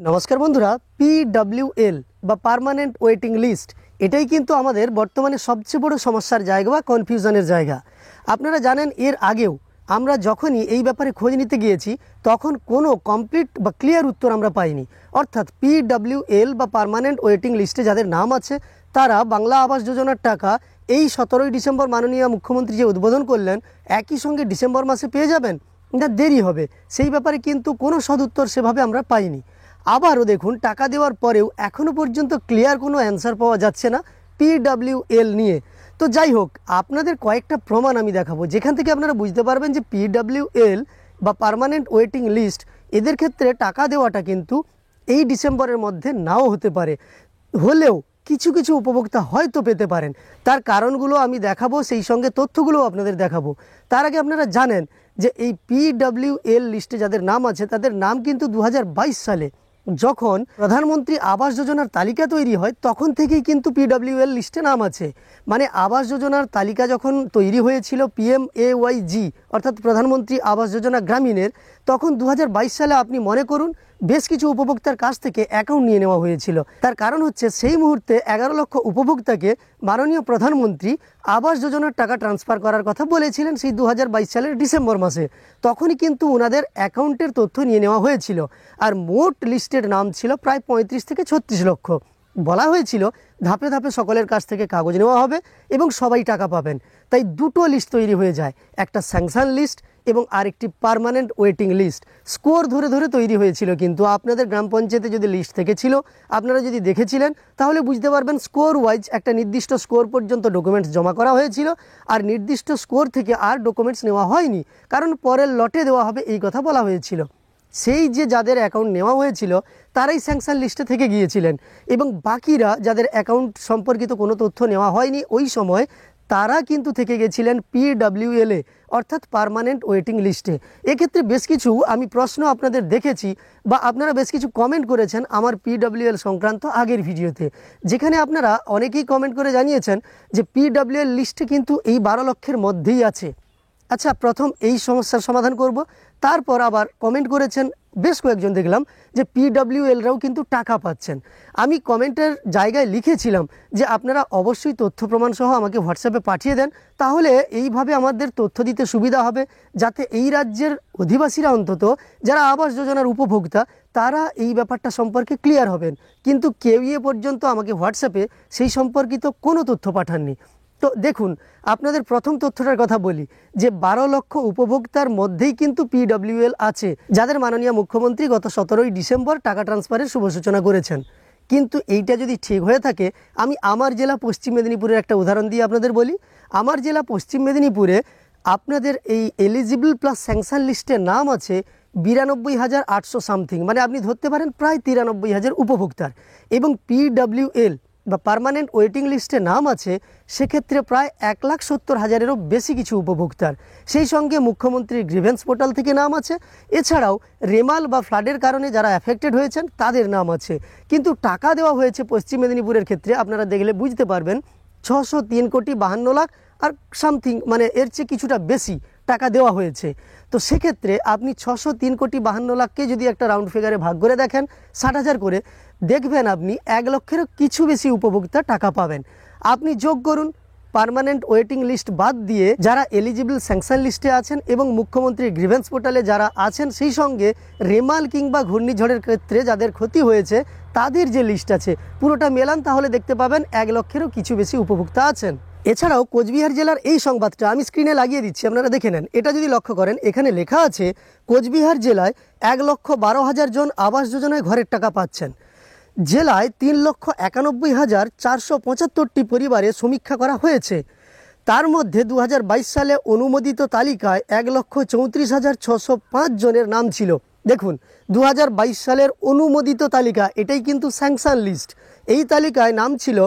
নমস্কার বন্ধুরা, PWL বা পার্মানেন্ট ওয়েটিং লিস্ট এটাই কিন্তু আমাদের বর্তমানে সবচেয়ে বড় সমস্যার জায়গা বা কনফিউশনের জায়গা। আপনারা জানেন এর আগেও আমরা যখনই এই ব্যাপারে খোঁজ নিতে গিয়েছি তখন কোনো কমপ্লিট বা ক্লিয়ার উত্তর আমরা পাইনি। অর্থাৎ PWL বা পার্মানেন্ট ওয়েটিং লিস্টে যাদের নাম আছে তারা বাংলা আবাস যোজনার টাকা এই 17ই ডিসেম্বর মাননীয় মুখ্যমন্ত্রী যে উদ্বোধন করলেন একই সঙ্গে ডিসেম্বর মাসে পেয়ে যাবেন না দেরি হবে, সেই ব্যাপারে কিন্তু কোনো সদুত্তর সেভাবে আমরা পাইনি। আবারও দেখুন, টাকা দেওয়ার পরেও এখনও পর্যন্ত ক্লিয়ার কোনো অ্যান্সার পাওয়া যাচ্ছে না PWL নিয়ে। তো যাই হোক, আপনাদের কয়েকটা প্রমাণ আমি দেখাবো যেখান থেকে আপনারা বুঝতে পারবেন যে PWL বা পার্মানেন্ট ওয়েটিং লিস্ট এদের ক্ষেত্রে টাকা দেওয়াটা কিন্তু এই ডিসেম্বরের মধ্যে নাও হতে পারে, হলেও কিছু কিছু উপভোক্তা হয়তো পেতে পারেন। তার কারণগুলো আমি দেখাবো, সেই সঙ্গে তথ্যগুলোও আপনাদের দেখাবো। তার আগে আপনারা জানেন যে এই PWL লিস্টে যাদের নাম আছে তাদের নাম কিন্তু 2022 সালে যখন প্রধানমন্ত্রী আবাস যোজনার তালিকা তৈরি হয় তখন থেকেই কিন্তু PWL লিস্টে নাম আছে। মানে আবাস যোজনার তালিকা যখন তৈরি হয়েছিল PMAYG অর্থাৎ প্রধানমন্ত্রী আবাস যোজনা গ্রামীণের, তখন 2022 সালে আপনি মনে করুন বেশ কিছু উপভোক্তার কাছ থেকে অ্যাকাউন্ট নিয়ে নেওয়া হয়েছিল। তার কারণ হচ্ছে সেই মুহূর্তে 11 লক্ষ উপভোক্তাকে মাননীয় প্রধানমন্ত্রী আবাস যোজনার টাকা ট্রান্সফার করার কথা বলেছিলেন সেই 2022 সালের ডিসেম্বর মাসে। তখনই কিন্তু ওনাদের অ্যাকাউন্টের তথ্য নিয়ে নেওয়া হয়েছিল। আর মোট লিস্টের নাম ছিল প্রায় 35 থেকে 36 লক্ষ। বলা হয়েছিল ধাপে ধাপে সকলের কাছ থেকে কাগজ নেওয়া হবে এবং সবাই টাকা পাবেন। তাই দুটো লিস্ট তৈরি হয়ে যায়, একটা স্যাংশন লিস্ট এবং আরেকটি পার্মানেন্ট ওয়েটিং লিস্ট। স্কোর ধরে ধরে তৈরি হয়েছিল, কিন্তু আপনাদের গ্রাম পঞ্চায়েতে যদি লিস্ট থেকেছিল আপনারা যদি দেখেছিলেন তাহলে বুঝতে পারবেন স্কোর ওয়াইজ একটা নির্দিষ্ট স্কোর পর্যন্ত ডকুমেন্টস জমা করা হয়েছিল, আর নির্দিষ্ট স্কোর থেকে আর ডকুমেন্টস নেওয়া হয়নি, কারণ পরের লটে দেওয়া হবে এই কথা বলা হয়েছিল। সেই যে যাদের অ্যাকাউন্ট নেওয়া হয়েছিল তারাই স্যাংশন লিস্টে থেকে গিয়েছিলেন, এবং বাকিরা যাদের অ্যাকাউন্ট সম্পর্কিত কোনো তথ্য নেওয়া হয়নি ওই সময় তারা কিন্তু থেকে গেছিলেন PWL অর্থাৎ পার্মানেন্ট ওয়েটিং লিস্টে। এক্ষেত্রে বেশ কিছু আমি প্রশ্ন আপনাদের দেখেছি বা আপনারা বেশ কিছু কমেন্ট করেছেন আমার PWL সংক্রান্ত আগের ভিডিওতে, যেখানে আপনারা অনেকেই কমেন্ট করে জানিয়েছেন যে PWL লিস্টে কিন্তু এই 12 লক্ষের মধ্যেই আছে। আচ্ছা, প্রথম এই সমস্যার সমাধান করব, তারপর আবার কমেন্ট করেছেন বেশ কয়েকজন দেখলাম যে PWLরাও কিন্তু টাকা পাচ্ছেন। আমি কমেন্টের জায়গায় লিখেছিলাম যে আপনারা অবশ্যই তথ্য প্রমাণ সহ আমাকে হোয়াটসঅ্যাপে পাঠিয়ে দেন, তাহলে এইভাবে আমাদের তথ্য দিতে সুবিধা হবে, যাতে এই রাজ্যের অধিবাসীরা অন্তত যারা আবাস যোজনার উপভোক্তা তারা এই ব্যাপারটা সম্পর্কে ক্লিয়ার হবেন। কিন্তু কেউই এ পর্যন্ত আমাকে হোয়াটসঅ্যাপে সেই সম্পর্কিত কোনো তথ্য পাঠাননি। তো দেখুন, আপনাদের প্রথম তথ্যটার কথা বলি যে 12 লক্ষ উপভোক্তার মধ্যেই কিন্তু PWL আছে, যাদের মাননীয় মুখ্যমন্ত্রী গত 17ই ডিসেম্বর টাকা ট্রান্সফারের শুভ সূচনা করেছেন। কিন্তু এইটা যদি ঠিক হয়ে থাকে, আমি আমার জেলা পশ্চিম মেদিনীপুরের একটা উদাহরণ দিয়ে আপনাদের বলি। আমার জেলা পশ্চিম মেদিনীপুরে আপনাদের এই এলিজিবল প্লাস স্যাংশন লিস্টের নাম আছে 92,800 সামথিং, মানে আপনি ধরতে পারেন প্রায় 93,000 উপভোক্তার, এবং PWL বা পার্মানেন্ট ওয়েটিং লিস্টে নাম আছে সেক্ষেত্রে প্রায় 1,70,000-এরও বেশি কিছু উপভোক্তার। সেই সঙ্গে মুখ্যমন্ত্রীর গ্রিভেন্স পোর্টাল থেকে নাম আছে, এছাড়াও রেমাল বা ফ্লাডের কারণে যারা অ্যাফেক্টেড হয়েছেন তাদের নাম আছে। কিন্তু টাকা দেওয়া হয়েছে পশ্চিম মেদিনীপুরের ক্ষেত্রে আপনারা দেখলে বুঝতে পারবেন 603,52 লাখ আর সামথিং, মানে এর চেয়ে কিছুটা বেশি টাকা দেওয়া হয়েছে। তো সেক্ষেত্রে আপনি 603,52 লাখকে যদি একটা রাউন্ড ফিগারে ভাগ করে দেখেন 60,000 করে, দেখবেন আপনি 1 লক্ষেরও কিছু বেশি উপভোক্তা টাকা পাবেন। আপনি যোগ করুন পার্মানেন্ট ওয়েটিং লিস্ট বাদ দিয়ে যারা এলিজিবল স্যাংশন লিস্টে আছেন এবং মুখ্যমন্ত্রীর গ্রিভেন্স পোর্টালে যারা আছেন, সেই সঙ্গে রেমাল কিংবা ঘূর্ণিঝড়ের ক্ষেত্রে যাদের ক্ষতি হয়েছে তাদের যে লিস্ট আছে পুরোটা মেলান, তাহলে দেখতে পাবেন 1 লক্ষেরও কিছু বেশি উপভোক্তা আছেন। এছাড়াও কোচবিহার জেলার এই সংবাদটা আমি স্ক্রিনে লাগিয়ে দিচ্ছি, আপনারা দেখে নেন। এটা যদি লক্ষ্য করেন এখানে লেখা আছে কোচবিহার জেলায় 1,12,000 জন আবাস যোজনায় ঘরের টাকা পাচ্ছেন। জেলায় 3,91,475টি পরিবারে সমীক্ষা করা হয়েছে। তার মধ্যে 2022 সালে অনুমোদিত তালিকায় 1,34,605 জনের নাম ছিল। দেখুন, 2022 সালের অনুমোদিত তালিকা, এটাই কিন্তু স্যাংশন লিস্ট। এই তালিকায় নাম ছিল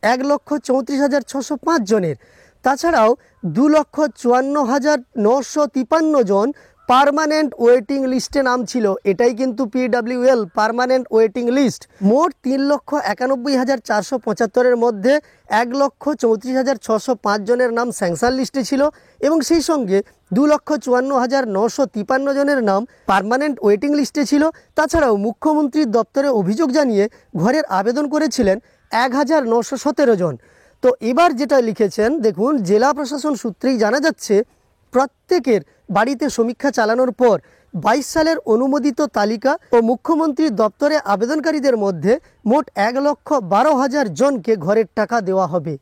1,34,605 জনের। তাছাড়াও 2,54,953 জন পার্মানেন্ট ওয়েটিং লিস্টে নাম ছিল, এটাই কিন্তু PWL পার্মানেন্ট ওয়েটিং লিস্ট। মোট 3,91,475-এর মধ্যে 1,34,605 জনের নাম স্যাংশন লিস্টে ছিল এবং সেই সঙ্গে 2,54,953 জনের নাম পার্মানেন্ট ওয়েটিং লিস্টে ছিল। তাছাড়াও মুখ্যমন্ত্রীর দপ্তরে অভিযোগ জানিয়ে ঘরের আবেদন করেছিলেন 1,917 জন। তো এবার যেটা লিখেছেন দেখুন, জেলা প্রশাসন সূত্রেই জানা যাচ্ছে প্রত্যেকের বাড়িতে সমীক্ষা চালানোর পর 22 সালের অনুমোদিত তালিকা ও মুখ্যমন্ত্রীর দপ্তরে আবেদনকারীদের মধ্যে মোট 1,12,000 জনকে ঘরের টাকা দেওয়া হবে।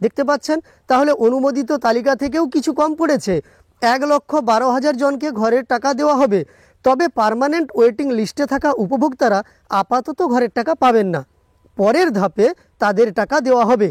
দেখতে পাচ্ছেন, তাহলে অনুমোদিত তালিকা থেকেও কিছু কম পড়েছে, 1,12,000 জনকে ঘরের টাকা দেওয়া হবে। তবে পার্মানেন্ট ওয়েটিং লিস্টে থাকা উপভোক্তারা আপাতত ঘরের টাকা পাবেন না, পরের ধাপে তাদের টাকা দেওয়া হবে।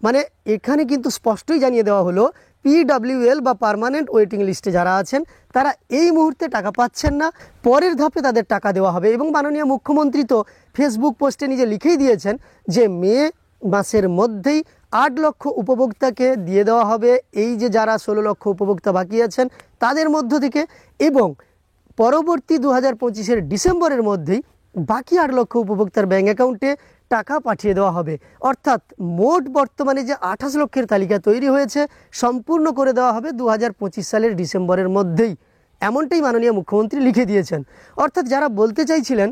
মানে এখানে কিন্তু স্পষ্টই জানিয়ে দেওয়া হলো PWL বা পার্মানেন্ট ওয়েটিং লিস্টে যারা আছেন তারা এই মুহূর্তে টাকা পাচ্ছেন না, পরের ধাপে তাদের টাকা দেওয়া হবে। এবং মাননীয় মুখ্যমন্ত্রী তো ফেসবুক পোস্টে নিজে লিখেই দিয়েছেন যে মে মাসের মধ্যেই 8 লক্ষ উপভোক্তাকে দিয়ে দেওয়া হবে, এই যে যারা 16 লক্ষ উপভোক্তা বাকি আছেন তাদের মধ্য থেকে, এবং পরবর্তী 2025-এর ডিসেম্বরের মধ্যেই বাকি 8 লক্ষ উপভোক্তার ব্যাঙ্ক অ্যাকাউন্টে টাকা পাঠিয়ে দেওয়া হবে। অর্থাৎ মোট বর্তমানে যে 28 লক্ষের তালিকা তৈরি হয়েছে সম্পূর্ণ করে দেওয়া হবে 2025 সালের ডিসেম্বরের মধ্যেই, এমনটাই মাননীয় মুখ্যমন্ত্রী লিখে দিয়েছেন। অর্থাৎ যারা বলতে চাইছিলেন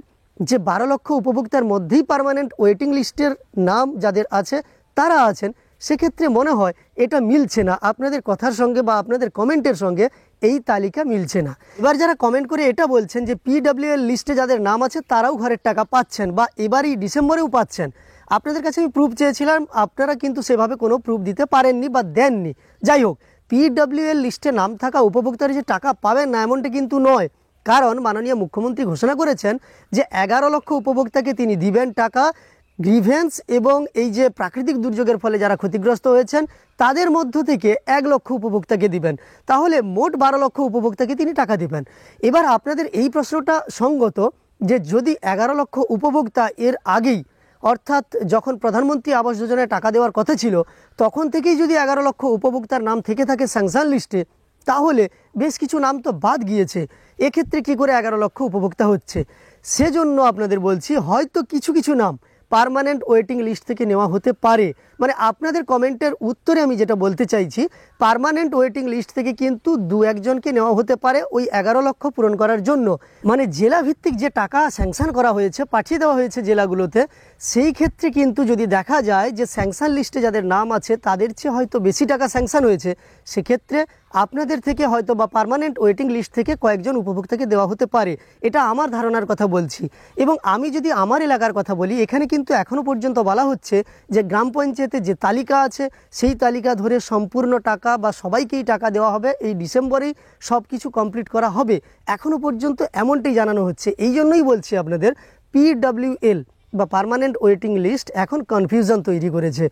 যে 12 লক্ষ উপভোক্তার মধ্যেই পার্মানেন্ট ওয়েটিং লিস্টের নাম যাদের আছে তারা আছেন, সেক্ষেত্রে মনে হয় এটা মিলছে না আপনাদের কথার সঙ্গে বা আপনাদের কমেন্টের সঙ্গে, এই তালিকা মিলছে না। এবার যারা কমেন্ট করে এটা বলছেন যে PWL লিস্টে যাদের নাম আছে তারাও ঘরের টাকা পাচ্ছেন বা এবারই ডিসেম্বরেও পাচ্ছেন, আপনাদের কাছে আমি প্রুফ চেয়েছিলাম, আপনারা কিন্তু সেভাবে কোনো প্রুফ দিতে পারেননি বা দেননি। যাই হোক, PWL লিস্টে নাম থাকা উপভোক্তারা যে টাকা পাবেন না এমনটা কিন্তু নয়, কারণ মাননীয় মুখ্যমন্ত্রী ঘোষণা করেছেন যে 11 লক্ষ উপভোক্তাকে তিনি দিবেন টাকা। গ্রিভেন্স এবং এই যে প্রাকৃতিক দুর্যোগের ফলে যারা ক্ষতিগ্রস্ত হয়েছেন তাদের মধ্য থেকে 1 লক্ষ উপভোক্তাকে দিবেন, তাহলে মোট 12 লক্ষ উপভোক্তাকে তিনি টাকা দিবেন। এবার আপনাদের এই প্রশ্নটা সঙ্গত যে যদি 11 লক্ষ উপভোক্তা এর আগেই, অর্থাৎ যখন প্রধানমন্ত্রী আবাস যোজনায় টাকা দেওয়ার কথা ছিল তখন থেকেই যদি 11 লক্ষ উপভোক্তার নাম থেকে থাকে স্যাংশন লিস্টে, তাহলে বেশ কিছু নাম তো বাদ গিয়েছে, এক্ষেত্রে কী করে 11 লক্ষ উপভোক্তা হচ্ছে? সেজন্য আপনাদের বলছি হয়তো কিছু কিছু নাম পার্মানেন্ট ওয়েটিং লিস্ট থেকে নেওয়া হতে পারে। মানে আপনাদের কমেন্টের উত্তরে আমি যেটা বলতে চাইছি, পার্মানেন্ট ওয়েটিং লিস্ট থেকে কিন্তু 2-1 জনকে নেওয়া হতে পারে ওই 11 লক্ষ পূরণ করার জন্য। মানে জেলা ভিত্তিক যে টাকা স্যাংশন করা হয়েছে, পাঠিয়ে দেওয়া হয়েছে জেলাগুলোতে, সেই ক্ষেত্রে কিন্তু যদি দেখা যায় যে স্যাংশন লিস্টে যাদের নাম আছে তাদের চেয়ে হয়তো বেশি টাকা স্যাংশন হয়েছে, সেক্ষেত্রে আপনাদের থেকে হয়তো বা পার্মানেন্ট ওয়েটিং লিস্ট থেকে কয়েকজন উপভোক্তাকে দেওয়া হতে পারে, এটা আমার ধারণার কথা বলছি। এবং আমি যদি আমার এলাকার কথা বলি, এখানে কিন্তু এখনও পর্যন্ত বলা হচ্ছে যে গ্রাম পঞ্চায়েতে যে তালিকা আছে সেই তালিকা ধরে সম্পূর্ণ টাকা বা সবাইকেই টাকা দেওয়া হবে, এই ডিসেম্বরেই সব কিছু কমপ্লিট করা হবে, এখনও পর্যন্ত এমনটাই জানানো হচ্ছে। এই জন্যই বলছি আপনাদের PWL বা পার্মানেন্ট ওয়েটিং লিস্ট এখন কনফিউশন তৈরি করেছে।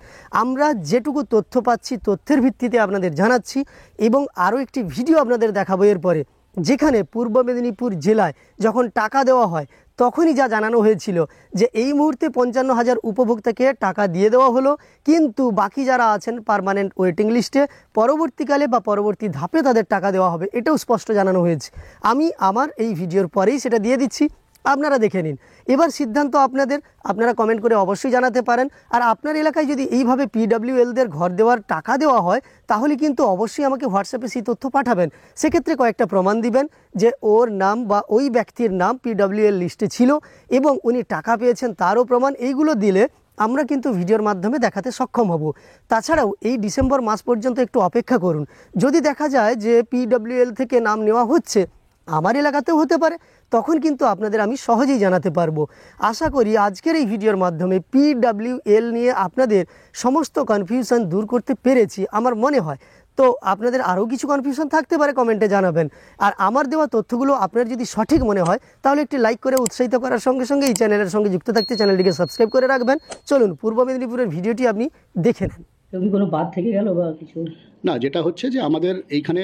আমরা যেটুকু তথ্য পাচ্ছি তথ্যের ভিত্তিতে আপনাদের জানাচ্ছি, এবং আরও একটি ভিডিও আপনাদের দেখাবো এরপরে, যেখানে পূর্ব মেদিনীপুর জেলায় যখন টাকা দেওয়া হয় তখনই যা জানানো হয়েছিল যে এই মুহূর্তে 55,000 উপভোক্তাকে টাকা দিয়ে দেওয়া হলো, কিন্তু বাকি যারা আছেন পার্মানেন্ট ওয়েটিং লিস্টে পরবর্তীকালে বা পরবর্তী ধাপে তাদের টাকা দেওয়া হবে, এটাও স্পষ্ট জানানো হয়েছে। আমি আমার এই ভিডিওর পরেই সেটা দিয়ে দিচ্ছি, আপনারা দেখে নিন। এবার সিদ্ধান্ত আপনাদের, আপনারা কমেন্ট করে অবশ্যই জানাতে পারেন। আর আপনার এলাকায় যদি এইভাবে PWLদের ঘর দেওয়ার টাকা দেওয়া হয় তাহলে কিন্তু অবশ্যই আমাকে হোয়াটসঅ্যাপে সেই তথ্য পাঠাবেন। সেক্ষেত্রে কয়েকটা প্রমাণ দিবেন যে ওর নাম বা ওই ব্যক্তির নাম PWL লিস্টে ছিল এবং উনি টাকা পেয়েছেন তারও প্রমাণ। এইগুলো দিলে আমরা কিন্তু ভিডিওর মাধ্যমে দেখাতে সক্ষম হব। তাছাড়াও এই ডিসেম্বর মাস পর্যন্ত একটু অপেক্ষা করুন, যদি দেখা যায় যে PWL থেকে নাম নেওয়া হচ্ছে, আমার এলাকাতেও হতে পারে, তখন কিন্তু আপনাদের আমি সহজেই জানাতে পারবো। আশা করি আজকের এই ভিডিওর মাধ্যমে PWL নিয়ে আপনাদের সমস্ত কনফিউশন দূর করতে পেরেছি আমার মনে হয়। তো আপনাদের আরও কিছু কনফিউশন থাকতে পারে, কমেন্টে জানাবেন। আর আমার দেওয়া তথ্যগুলো আপনার যদি সঠিক মনে হয় তাহলে একটি লাইক করে উৎসাহিত করার সঙ্গে সঙ্গে এই চ্যানেলের সঙ্গে যুক্ত থাকতে চ্যানেলটিকে সাবস্ক্রাইব করে রাখবেন। চলুন পূর্ব মেদিনীপুরের ভিডিওটি আপনি দেখে নেন। কি কোনো বাদ থেকে গেল বা কিছু? না, যেটা হচ্ছে যে আমাদের এইখানে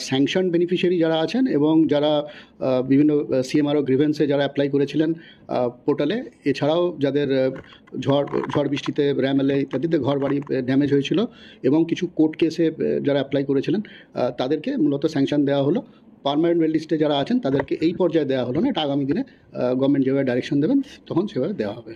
স্যাংশন বেনিফিশিয়ারি যারা আছেন এবং যারা বিভিন্ন CMRO গ্রিভেন্সে যারা অ্যাপ্লাই করেছিলেন পোর্টালে, এছাড়াও যাদের ঝড় বৃষ্টিতে র্যামেলে ইত্যাদিতে ঘর বাড়ি ড্যামেজ হয়েছিল এবং কিছু কোর্ট কেসে যারা অ্যাপ্লাই করেছিলেন তাদেরকে মূলত স্যাংশন দেওয়া হলো। পার্মানেন্ট ওয়েট লিস্টে যারা আছেন তাদেরকে এই পর্যায়ে দেওয়া হলো না, এটা আগামী দিনে গভর্নমেন্ট যেভাবে ডাইরেকশন দেবেন তখন সেভাবে দেওয়া হবে।